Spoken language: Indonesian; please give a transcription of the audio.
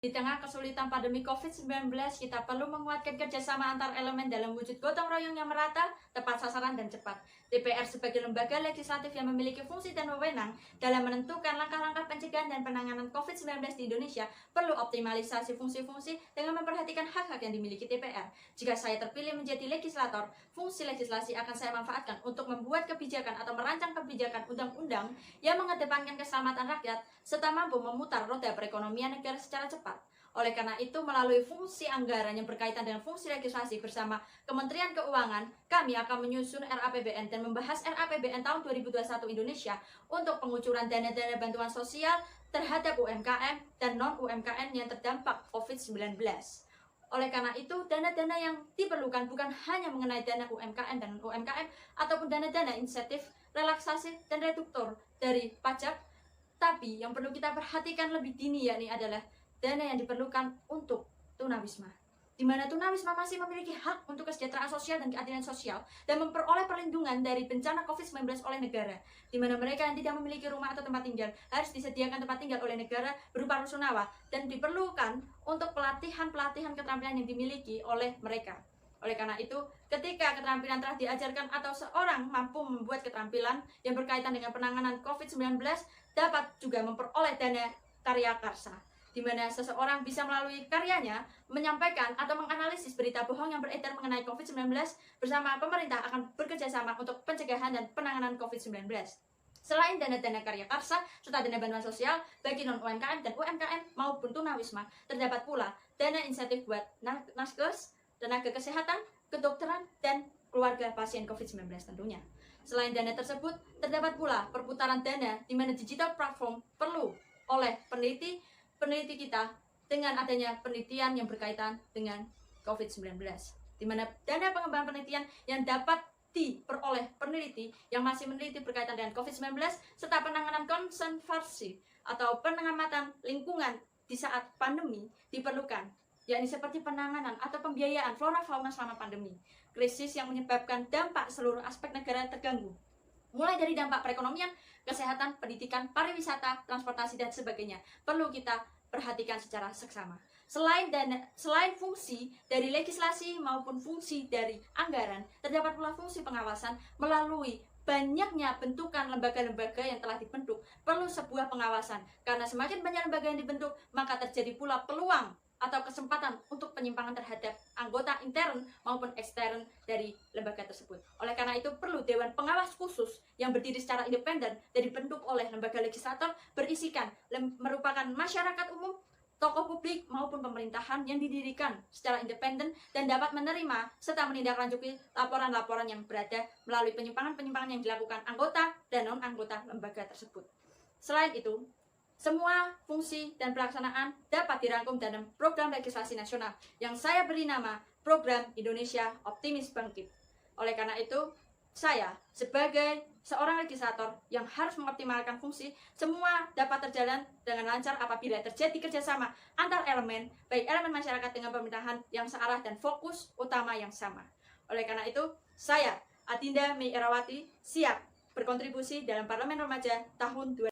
Di tengah kesulitan pandemi COVID-19, kita perlu menguatkan kerjasama antar elemen dalam wujud gotong royong yang merata, tepat sasaran, dan cepat. DPR sebagai lembaga legislatif yang memiliki fungsi dan wewenang dalam menentukan langkah-langkah pencegahan dan penanganan COVID-19 di Indonesia perlu optimalisasi fungsi-fungsi dengan memperhatikan hak-hak yang dimiliki DPR. Jika saya terpilih menjadi legislator, fungsi legislasi akan saya manfaatkan untuk membuat kebijakan atau merancang kebijakan undang-undang yang mengedepankan keselamatan rakyat serta mampu memutar roda perekonomian negara secara cepat. Oleh karena itu, melalui fungsi anggaran yang berkaitan dengan fungsi legislasi bersama Kementerian Keuangan, kami akan menyusun RAPBN dan membahas RAPBN tahun 2021 Indonesia untuk pengucuran dana-dana bantuan sosial terhadap UMKM dan non-UMKM yang terdampak COVID-19. Oleh karena itu, dana-dana yang diperlukan bukan hanya mengenai dana UMKM dan UMKM ataupun dana-dana insentif, relaksasi, dan reduktor dari pajak, tapi yang perlu kita perhatikan lebih dini yakni adalah dana yang diperlukan untuk tunawisma, di mana tunawisma masih memiliki hak untuk kesejahteraan sosial dan keadilan sosial dan memperoleh perlindungan dari bencana COVID-19 oleh negara, di mana mereka yang tidak memiliki rumah atau tempat tinggal harus disediakan tempat tinggal oleh negara berupa rusunawa dan diperlukan untuk pelatihan-pelatihan keterampilan yang dimiliki oleh mereka. Oleh karena itu, ketika keterampilan telah diajarkan atau seorang mampu membuat keterampilan yang berkaitan dengan penanganan COVID-19, dapat juga memperoleh dana karya karsa, di mana seseorang bisa melalui karyanya menyampaikan atau menganalisis berita bohong yang beredar mengenai COVID-19 bersama pemerintah akan bekerja sama untuk pencegahan dan penanganan COVID-19. Selain dana-dana karya karsa serta dana bantuan sosial bagi non-UMKM dan UMKM maupun tunawisma, terdapat pula dana insentif buat naskes, tenaga kesehatan, kedokteran, dan keluarga pasien COVID-19 tentunya. Selain dana tersebut, terdapat pula perputaran dana di mana digital platform perlu oleh peneliti kita dengan adanya penelitian yang berkaitan dengan COVID-19, di mana dana pengembangan penelitian yang dapat diperoleh peneliti yang masih meneliti berkaitan dengan COVID-19 serta penanganan konservasi atau pengamatan lingkungan di saat pandemi diperlukan, yakni seperti penanganan atau pembiayaan flora fauna selama pandemi, krisis yang menyebabkan dampak seluruh aspek negara terganggu, mulai dari dampak perekonomian, kesehatan, pendidikan, pariwisata, transportasi, dan sebagainya, perlu kita perhatikan secara seksama. Selain fungsi dari legislasi maupun fungsi dari anggaran, terdapat pula fungsi pengawasan melalui banyaknya bentukan lembaga-lembaga yang telah dibentuk. Perlu sebuah pengawasan, karena semakin banyak lembaga yang dibentuk, maka terjadi pula peluang atau kesempatan untuk penyimpangan terhadap anggota intern maupun ekstern dari lembaga tersebut. Oleh karena itu, perlu Dewan Pengawas Khusus yang berdiri secara independen dan dibentuk oleh lembaga legislator berisikan merupakan masyarakat umum, tokoh publik maupun pemerintahan yang didirikan secara independen dan dapat menerima serta menindaklanjuti laporan-laporan yang berada melalui penyimpangan-penyimpangan yang dilakukan anggota dan non-anggota lembaga tersebut. Selain itu, semua fungsi dan pelaksanaan dapat dirangkum dalam program legislasi nasional yang saya beri nama Program Indonesia Optimis Bangkit. Oleh karena itu, saya sebagai seorang legislator yang harus mengoptimalkan fungsi, semua dapat terjalan dengan lancar apabila terjadi kerjasama antar elemen, baik elemen masyarakat dengan pemerintahan yang searah dan fokus utama yang sama. Oleh karena itu, saya, Adinda Mei Erawati, siap berkontribusi dalam Parlemen Remaja tahun 2020.